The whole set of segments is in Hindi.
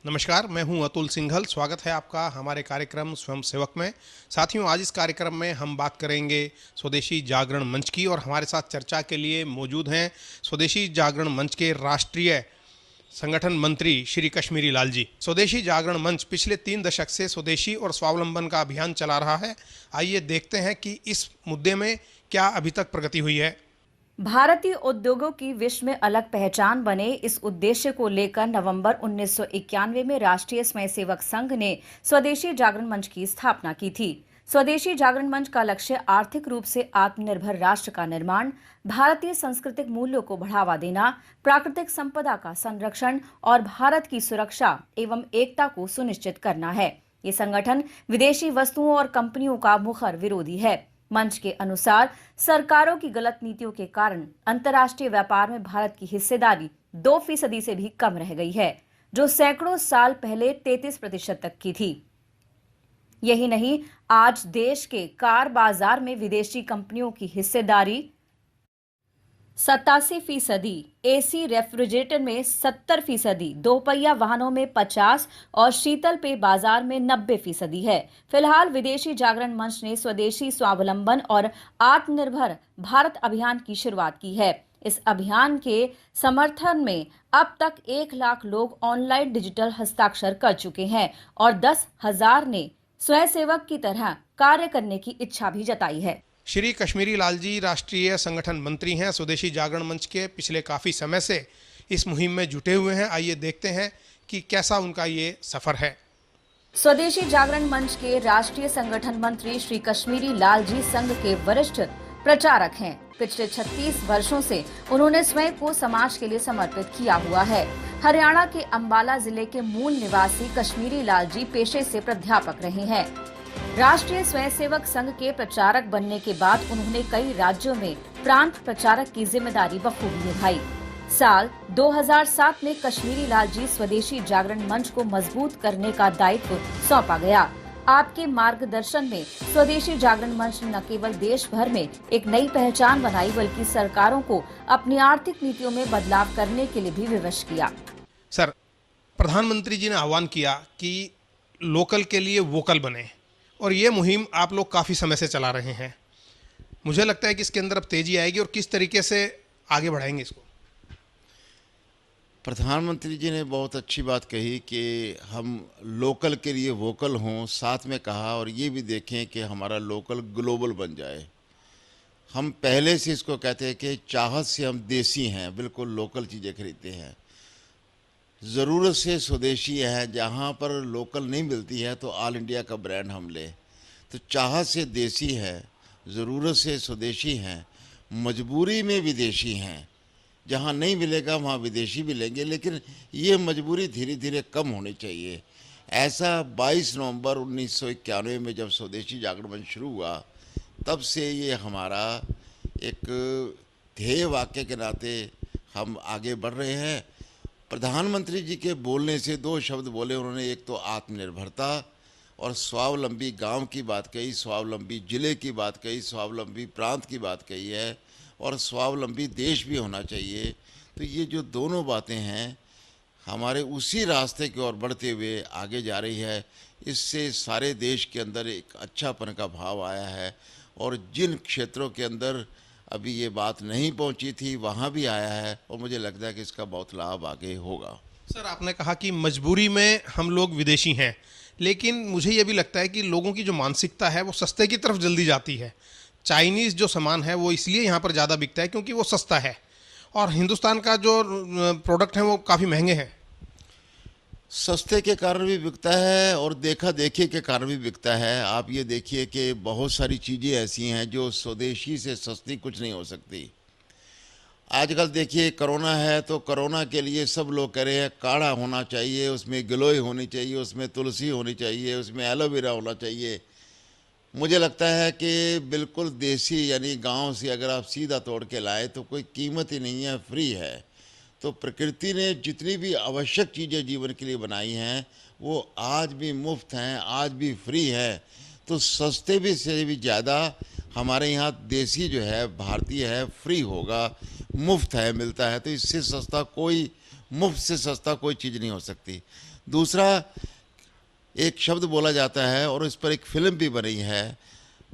नमस्कार, मैं हूं अतुल सिंघल। स्वागत है आपका हमारे कार्यक्रम स्वयं सेवक में। साथियों, आज इस कार्यक्रम में हम बात करेंगे स्वदेशी जागरण मंच की और हमारे साथ चर्चा के लिए मौजूद हैं स्वदेशी जागरण मंच के राष्ट्रीय संगठन मंत्री श्री कश्मीरी लाल जी। स्वदेशी जागरण मंच पिछले 3 दशक से स्वदेशी और स्वावलंबन का अभियान चला रहा है। आइए देखते हैं कि इस मुद्दे में क्या अभी तक प्रगति हुई है। भारतीय उद्योगों की विश्व में अलग पहचान बने, इस उद्देश्य को लेकर नवंबर 1991 में राष्ट्रीय स्वयंसेवक संघ ने स्वदेशी जागरण मंच की स्थापना की थी। स्वदेशी जागरण मंच का लक्ष्य आर्थिक रूप से आत्मनिर्भर राष्ट्र का निर्माण, भारतीय सांस्कृतिक मूल्यों को बढ़ावा देना, प्राकृतिक संपदा का संरक्षण और भारत की सुरक्षा एवं एकता को सुनिश्चित करना है। ये संगठन विदेशी वस्तुओं और कंपनियों का मुखर विरोधी है। मंच के अनुसार सरकारों की गलत नीतियों के कारण अंतर्राष्ट्रीय व्यापार में भारत की हिस्सेदारी 2% से भी कम रह गई है, जो सैकड़ों साल पहले 33% तक की थी। यही नहीं, आज देश के कार बाजार में विदेशी कंपनियों की हिस्सेदारी 87%, एसी रेफ्रिजरेटर में 70%, दोपहिया वाहनों में 50% और शीतल पेय बाजार में 90% है। फिलहाल विदेशी जागरण मंच ने स्वदेशी स्वावलंबन और आत्मनिर्भर भारत अभियान की शुरुआत की है। इस अभियान के समर्थन में अब तक 1 लाख लोग ऑनलाइन डिजिटल हस्ताक्षर कर चुके हैं और 10,000 ने स्वयंसेवक की तरह कार्य करने की इच्छा भी जताई है। श्री कश्मीरी लाल जी राष्ट्रीय संगठन मंत्री हैं। स्वदेशी जागरण मंच के पिछले काफ़ी समय से इस मुहिम में जुटे हुए हैं। आइए देखते हैं कि कैसा उनका ये सफ़र है। स्वदेशी जागरण मंच के राष्ट्रीय संगठन मंत्री श्री कश्मीरी लाल जी संघ के वरिष्ठ प्रचारक हैं। पिछले 36 वर्षों से उन्होंने स्वयं को समाज के लिए समर्पित किया हुआ है। हरियाणा के अंबाला जिले के मूल निवासी कश्मीरी लाल जी पेशे से प्राध्यापक रहे हैं। राष्ट्रीय स्वयंसेवक संघ के प्रचारक बनने के बाद उन्होंने कई राज्यों में प्रांत प्रचारक की जिम्मेदारी बखूबी निभाई। साल 2007 में कश्मीरी लाल जी स्वदेशी जागरण मंच को मजबूत करने का दायित्व सौंपा गया। आपके मार्गदर्शन में स्वदेशी जागरण मंच ने न केवल देश भर में एक नई पहचान बनाई, बल्कि सरकारों को अपनी आर्थिक नीतियों में बदलाव करने के लिए भी विवश किया। सर, प्रधानमंत्री जी ने आह्वान किया कि लोकल के लिए वोकल बने और ये मुहिम आप लोग काफ़ी समय से चला रहे हैं। मुझे लगता है कि इसके अंदर अब तेजी आएगी और किस तरीके से आगे बढ़ाएंगे इसको। प्रधानमंत्री जी ने बहुत अच्छी बात कही कि हम लोकल के लिए वोकल हों, साथ में कहा और ये भी देखें कि हमारा लोकल ग्लोबल बन जाए। हम पहले से इसको कहते हैं कि चाहत से हम देसी हैं, बिल्कुल लोकल चीज़ें खरीदते हैं। ज़रूरत से स्वदेशी है, जहाँ पर लोकल नहीं मिलती है तो ऑल इंडिया का ब्रांड हम ले। तो चाहत से देसी है, ज़रूरत से स्वदेशी हैं, मजबूरी में विदेशी हैं। जहाँ नहीं मिलेगा वहाँ विदेशी भी लेंगे, लेकिन ये मजबूरी धीरे धीरे कम होनी चाहिए। ऐसा 22 नवंबर 1991 में जब स्वदेशी जागरण मंच शुरू हुआ, तब से ये हमारा एक ध्येय वाक्य के नाते हम आगे बढ़ रहे हैं। प्रधानमंत्री जी के बोलने से 2 शब्द बोले उन्होंने, एक तो आत्मनिर्भरता और स्वावलंबी गांव की बात कही, स्वावलंबी जिले की बात कही, स्वावलंबी प्रांत की बात कही है और स्वावलंबी देश भी होना चाहिए। तो ये जो दोनों बातें हैं हमारे उसी रास्ते की ओर बढ़ते हुए आगे जा रही है। इससे सारे देश के अंदर एक अच्छापन का भाव आया है और जिन क्षेत्रों के अंदर अभी ये बात नहीं पहुंची थी वहाँ भी आया है और मुझे लगता है कि इसका बहुत लाभ आगे होगा। सर, आपने कहा कि मजबूरी में हम लोग विदेशी हैं, लेकिन मुझे ये भी लगता है कि लोगों की जो मानसिकता है वो सस्ते की तरफ जल्दी जाती है। चाइनीज़ जो सामान है वो इसलिए यहाँ पर ज़्यादा बिकता है क्योंकि वो सस्ता है और हिंदुस्तान का जो प्रोडक्ट है वो काफ़ी महंगे हैं। सस्ते के कारण भी बिकता है और देखा देखी के कारण भी बिकता है। आप ये देखिए कि बहुत सारी चीज़ें ऐसी हैं जो स्वदेशी से सस्ती कुछ नहीं हो सकती। आजकल देखिए कोरोना है तो कोरोना के लिए सब लोग कह रहे हैं काढ़ा होना चाहिए, उसमें गिलोय होनी चाहिए, उसमें तुलसी होनी चाहिए, उसमें एलोवेरा होना चाहिए। मुझे लगता है कि बिल्कुल देसी यानी गांव से अगर आप सीधा तोड़ के लाए तो कोई कीमत ही नहीं है, फ्री है। तो प्रकृति ने जितनी भी आवश्यक चीज़ें जीवन के लिए बनाई हैं वो आज भी मुफ्त हैं, आज भी फ्री है। तो सस्ते भी से भी ज़्यादा हमारे यहाँ देसी जो है भारतीय है, फ्री होगा, मुफ्त है, मिलता है। तो इससे सस्ता कोई मुफ्त से सस्ता कोई चीज़ नहीं हो सकती। दूसरा, एक शब्द बोला जाता है और इस पर एक फिल्म भी बनी है,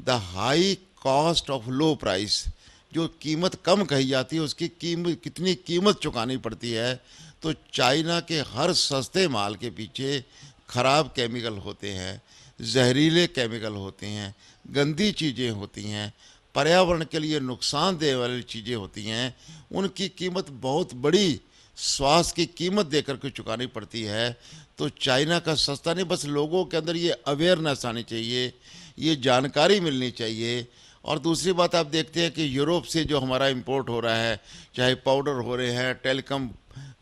the high cost of low price. जो कीमत कम कही जाती है उसकी कीमत, कितनी कीमत चुकानी पड़ती है। तो चाइना के हर सस्ते माल के पीछे खराब केमिकल होते हैं, जहरीले केमिकल होते हैं, गंदी चीज़ें होती हैं, पर्यावरण के लिए नुकसानदेह वाली चीज़ें होती हैं। उनकी कीमत बहुत बड़ी स्वास्थ्य की कीमत देकर के चुकानी पड़ती है। तो चाइना का सस्ता नहीं, बस लोगों के अंदर ये अवेयरनेस आनी चाहिए, ये जानकारी मिलनी चाहिए। और दूसरी बात, आप देखते हैं कि यूरोप से जो हमारा इंपोर्ट हो रहा है, चाहे पाउडर हो रहे हैं, टेलीकॉम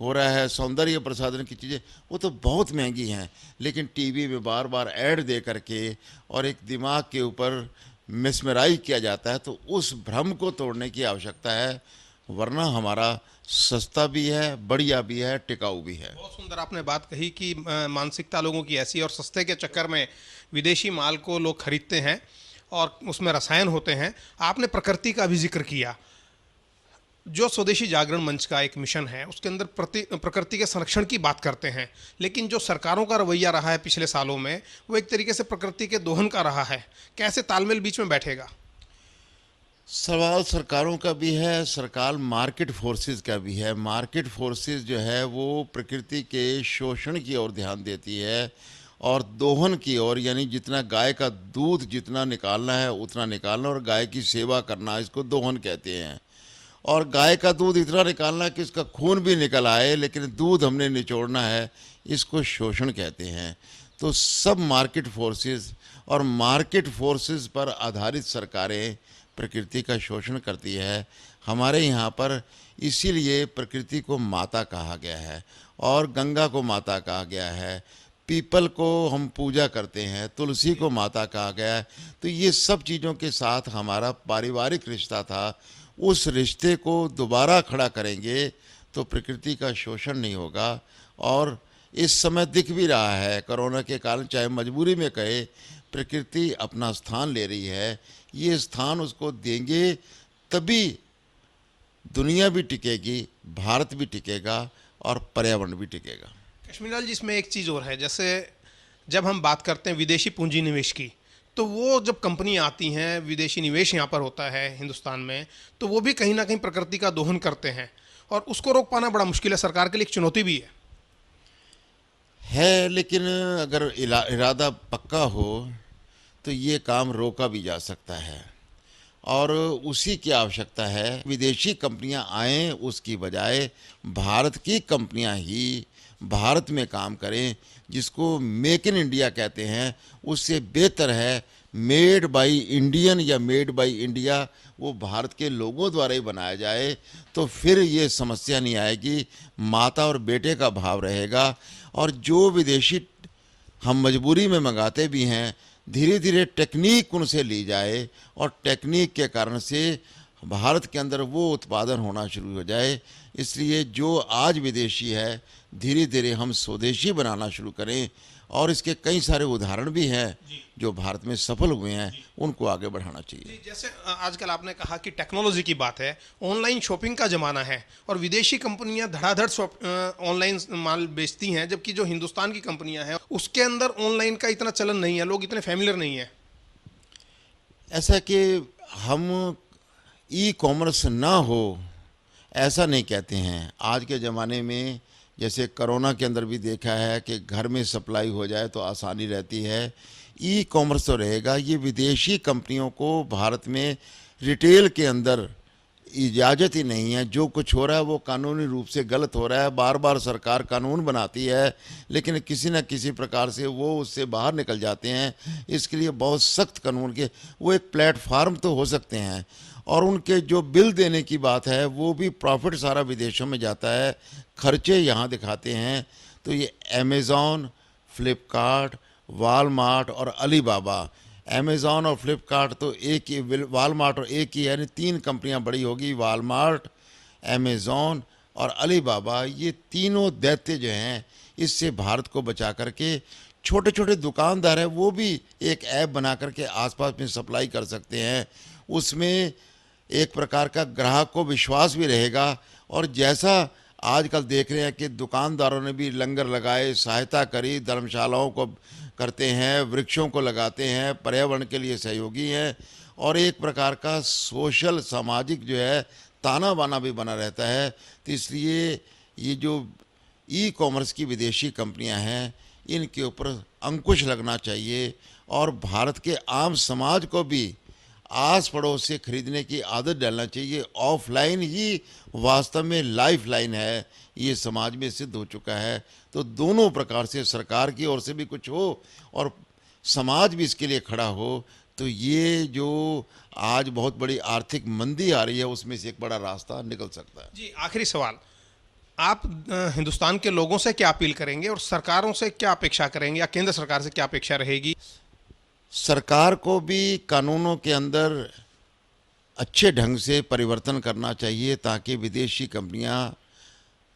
हो रहा है, सौंदर्य प्रसाधन की चीज़ें, वो तो बहुत महंगी हैं, लेकिन टीवी में बार बार ऐड दे करके और एक दिमाग के ऊपर मिसमराइज किया जाता है। तो उस भ्रम को तोड़ने की आवश्यकता है, वरना हमारा सस्ता भी है, बढ़िया भी है, टिकाऊ भी है। बहुत सुंदर आपने बात कही कि मानसिकता लोगों की ऐसी, और सस्ते के चक्कर में विदेशी माल को लोग खरीदते हैं और उसमें रसायन होते हैं। आपने प्रकृति का भी जिक्र किया। जो स्वदेशी जागरण मंच का एक मिशन है उसके अंदर प्रकृति के संरक्षण की बात करते हैं, लेकिन जो सरकारों का रवैया रहा है पिछले सालों में, वो एक तरीके से प्रकृति के दोहन का रहा है। कैसे तालमेल बीच में बैठेगा? सवाल सरकारों का भी है, सरकार मार्केट फोर्सेस का भी है। मार्केट फोर्सेस जो है वो प्रकृति के शोषण की ओर ध्यान देती है और दोहन की ओर, यानी जितना गाय का दूध जितना निकालना है उतना निकालना और गाय की सेवा करना, इसको दोहन कहते हैं। और गाय का दूध इतना निकालना कि इसका खून भी निकल आए लेकिन दूध हमने निचोड़ना है, इसको शोषण कहते हैं। तो सब मार्केट फोर्सेस और मार्केट फोर्सेस पर आधारित सरकारें प्रकृति का शोषण करती है। हमारे यहाँ पर इसीलिए प्रकृति को माता कहा गया है और गंगा को माता कहा गया है, पीपल को हम पूजा करते हैं, तुलसी को माता कहा गया है। तो ये सब चीज़ों के साथ हमारा पारिवारिक रिश्ता था, उस रिश्ते को दोबारा खड़ा करेंगे तो प्रकृति का शोषण नहीं होगा। और इस समय दिख भी रहा है, कोरोना के कारण चाहे मजबूरी में कहे, प्रकृति अपना स्थान ले रही है। ये स्थान उसको देंगे तभी दुनिया भी टिकेगी, भारत भी टिकेगा और पर्यावरण भी टिकेगा। कश्मीरलाल जी, इसमें एक चीज़ और है, जैसे जब हम बात करते हैं विदेशी पूंजी निवेश की, तो वो जब कंपनियां आती हैं, विदेशी निवेश यहाँ पर होता है हिंदुस्तान में, तो वो भी कहीं ना कहीं प्रकृति का दोहन करते हैं और उसको रोक पाना बड़ा मुश्किल है। सरकार के लिए एक चुनौती भी है, लेकिन अगर इरादा पक्का हो तो ये काम रोका भी जा सकता है और उसी की आवश्यकता है। विदेशी कंपनियां आएँ उसकी बजाय भारत की कंपनियां ही भारत में काम करें, जिसको मेक इन इंडिया कहते हैं। उससे बेहतर है मेड बाय इंडियन या मेड बाय इंडिया, वो भारत के लोगों द्वारा ही बनाया जाए, तो फिर ये समस्या नहीं आएगी, माता और बेटे का भाव रहेगा। और जो विदेशी हम मजबूरी में मंगाते भी हैं, धीरे धीरे टेक्निक उनसे ली जाए और टेक्निक के कारण से भारत के अंदर वो उत्पादन होना शुरू हो जाए। इसलिए जो आज विदेशी है, धीरे धीरे हम स्वदेशी बनाना शुरू करें। और इसके कई सारे उदाहरण भी हैं जो भारत में सफल हुए हैं, उनको आगे बढ़ाना चाहिए। जैसे आजकल आपने कहा कि टेक्नोलॉजी की बात है, ऑनलाइन शॉपिंग का ज़माना है और विदेशी कंपनियां धड़ाधड़ ऑनलाइन माल बेचती हैं, जबकि जो हिंदुस्तान की कंपनियां हैं उसके अंदर ऑनलाइन का इतना चलन नहीं है, लोग इतने फैमिलियर नहीं है। ऐसा कि हम ई कॉमर्स ना हो ऐसा नहीं कहते हैं। आज के ज़माने में जैसे कोरोना के अंदर भी देखा है कि घर में सप्लाई हो जाए तो आसानी रहती है, ई कॉमर्स तो रहेगा। ये विदेशी कंपनियों को भारत में रिटेल के अंदर इजाज़त ही नहीं है। जो कुछ हो रहा है वो कानूनी रूप से गलत हो रहा है। बार बार सरकार कानून बनाती है लेकिन किसी न किसी प्रकार से वो उससे बाहर निकल जाते हैं। इसके लिए बहुत सख्त कानून के वो एक प्लेटफार्म तो हो सकते हैं। और उनके जो बिल देने की बात है वो भी प्रॉफिट सारा विदेशों में जाता है, खर्चे यहाँ दिखाते हैं। तो ये अमेज़ॉन, फ्लिपकार्ट, वालमार्ट और अलीबाबा, अमेज़ॉन और फ्लिपकार्ट तो एक ही, वालमार्ट और एक ही, यानी 3 कंपनियां बड़ी होगी, वालमार्ट, अमेज़ॉन और अलीबाबा। ये तीनों दैत्य जो हैं, इससे भारत को बचा करके छोटे छोटे दुकानदार हैं वो भी एक ऐप बना करके आसपास में सप्लाई कर सकते हैं। उसमें एक प्रकार का ग्राहक को विश्वास भी रहेगा और जैसा आजकल देख रहे हैं कि दुकानदारों ने भी लंगर लगाए, सहायता करी, धर्मशालाओं को करते हैं, वृक्षों को लगाते हैं, पर्यावरण के लिए सहयोगी हैं और एक प्रकार का सोशल सामाजिक जो है ताना बाना भी बना रहता है। तो इसलिए ये जो ई कॉमर्स की विदेशी कंपनियां हैं, इनके ऊपर अंकुश लगना चाहिए और भारत के आम समाज को भी आस पड़ोस से खरीदने की आदत डालना चाहिए। ऑफलाइन ही वास्तव में लाइफ लाइन है, ये समाज में सिद्ध हो चुका है। तो दोनों प्रकार से सरकार की ओर से भी कुछ हो और समाज भी इसके लिए खड़ा हो, तो ये जो आज बहुत बड़ी आर्थिक मंदी आ रही है उसमें से एक बड़ा रास्ता निकल सकता है। जी, आखिरी सवाल, आप हिंदुस्तान के लोगों से क्या अपील करेंगे और सरकारों से क्या अपेक्षा करेंगे या केंद्र सरकार से क्या अपेक्षा रहेगी? सरकार को भी कानूनों के अंदर अच्छे ढंग से परिवर्तन करना चाहिए ताकि विदेशी कंपनियां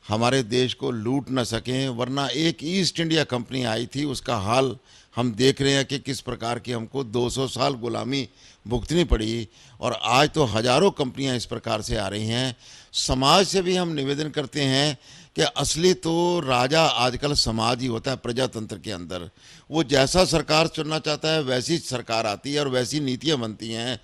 हमारे देश को लूट न सकें, वरना एक ईस्ट इंडिया कंपनी आई थी, उसका हाल हम देख रहे हैं कि किस प्रकार की हमको 200 साल गुलामी भुगतनी पड़ी और आज तो हजारों कंपनियां इस प्रकार से आ रही हैं। समाज से भी हम निवेदन करते हैं कि असली तो राजा आजकल समाज ही होता है प्रजातंत्र के अंदर। वो जैसा सरकार चुनना चाहता है वैसी सरकार आती है और वैसी नीतियां बनती हैं।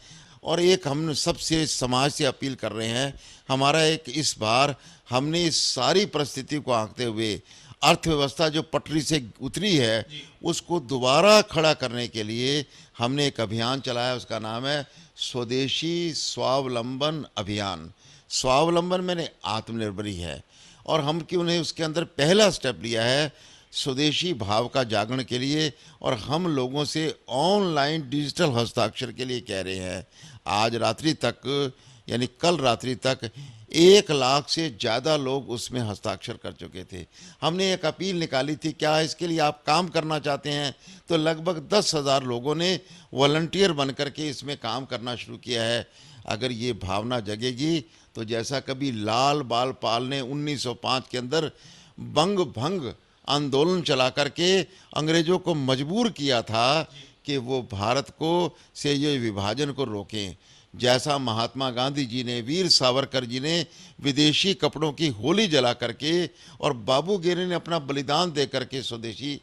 और एक हम सबसे समाज से अपील कर रहे हैं, हमारा एक इस बार हमने इस सारी परिस्थिति को आंकते हुए अर्थव्यवस्था जो पटरी से उतरी है उसको दोबारा खड़ा करने के लिए हमने एक अभियान चलाया, उसका नाम है स्वदेशी स्वावलंबन अभियान। स्वावलंबन मैंने आत्मनिर्भरी है और हम क्यों नहीं उसके अंदर पहला स्टेप लिया है स्वदेशी भाव का जागरण के लिए और हम लोगों से ऑनलाइन डिजिटल हस्ताक्षर के लिए कह रहे हैं। आज रात्रि तक यानी कल रात्रि तक 1 लाख से ज़्यादा लोग उसमें हस्ताक्षर कर चुके थे। हमने एक अपील निकाली थी, क्या इसके लिए आप काम करना चाहते हैं? तो लगभग 10,000 लोगों ने वॉलंटियर बन करके इसमें काम करना शुरू किया है। अगर ये भावना जगेगी तो जैसा कभी लाल बाल पाल ने 1905 के अंदर बंग भंग आंदोलन चला करके अंग्रेज़ों को मजबूर किया था कि वो भारत को से ये विभाजन को रोकें, जैसा महात्मा गांधी जी ने, वीर सावरकर जी ने विदेशी कपड़ों की होली जला करके और बाबू गेरे ने अपना बलिदान दे करके स्वदेशी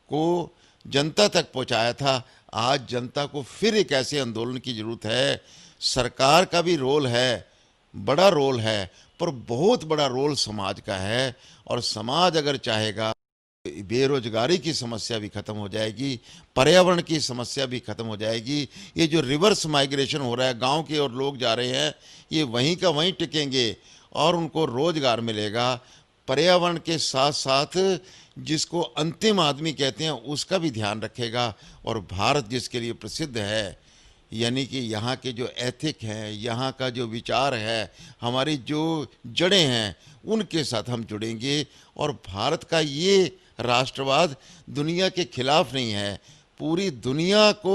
को जनता तक पहुंचाया था, आज जनता को फिर एक ऐसे आंदोलन की ज़रूरत है। सरकार का भी रोल है, बड़ा रोल है, पर बहुत बड़ा रोल समाज का है और समाज अगर चाहेगा बेरोजगारी की समस्या भी खत्म हो जाएगी, पर्यावरण की समस्या भी खत्म हो जाएगी। ये जो रिवर्स माइग्रेशन हो रहा है, गांव के और लोग जा रहे हैं, ये वहीं का वहीं टिकेंगे और उनको रोजगार मिलेगा। पर्यावरण के साथ साथ जिसको अंतिम आदमी कहते हैं उसका भी ध्यान रखेगा और भारत जिसके लिए प्रसिद्ध है, यानी कि यहाँ के जो एथिक हैं, यहाँ का जो विचार है, हमारी जो जड़ें हैं, उनके साथ हम जुड़ेंगे और भारत का ये राष्ट्रवाद दुनिया के खिलाफ नहीं है। पूरी दुनिया को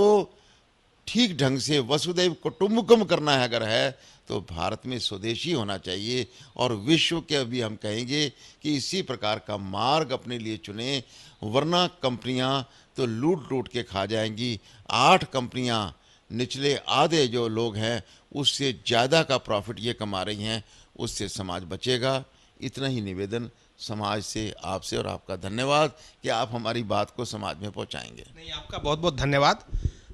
ठीक ढंग से वसुधैव कुटुंबकम करना है अगर है तो भारत में स्वदेशी होना चाहिए और विश्व के अभी हम कहेंगे कि इसी प्रकार का मार्ग अपने लिए चुने, वरना कंपनियां तो लूट लूट के खा जाएंगी। 8 कंपनियां निचले आधे जो लोग हैं उससे ज़्यादा का प्रॉफिट ये कमा रही हैं, उससे समाज बचेगा। इतना ही निवेदन समाज से आपसे और आपका धन्यवाद कि आप हमारी बात को समाज में पहुंचाएंगे। नहीं, आपका बहुत बहुत धन्यवाद।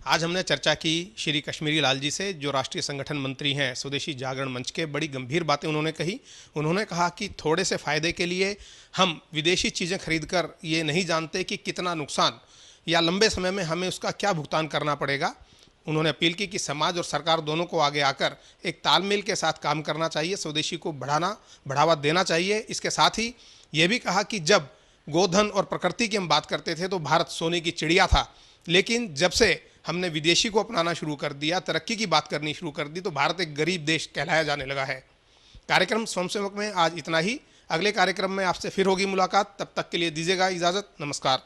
आज हमने चर्चा की श्री कश्मीरी लाल जी से, जो राष्ट्रीय संगठन मंत्री हैं स्वदेशी जागरण मंच के। बड़ी गंभीर बातें उन्होंने कही। उन्होंने कहा कि थोड़े से फ़ायदे के लिए हम विदेशी चीज़ें खरीद कर ये नहीं जानते कि कितना नुकसान या लंबे समय में हमें उसका क्या भुगतान करना पड़ेगा। उन्होंने अपील की कि समाज और सरकार दोनों को आगे आकर एक तालमेल के साथ काम करना चाहिए, स्वदेशी को बढ़ावा देना चाहिए। इसके साथ ही ये भी कहा कि जब गोधन और प्रकृति की हम बात करते थे तो भारत सोने की चिड़िया था, लेकिन जब से हमने विदेशी को अपनाना शुरू कर दिया, तरक्की की बात करनी शुरू कर दी, तो भारत एक गरीब देश कहलाया जाने लगा है। कार्यक्रम स्वयंसेवक में आज इतना ही। अगले कार्यक्रम में आपसे फिर होगी मुलाकात। तब तक के लिए दीजिएगा इजाज़त। नमस्कार।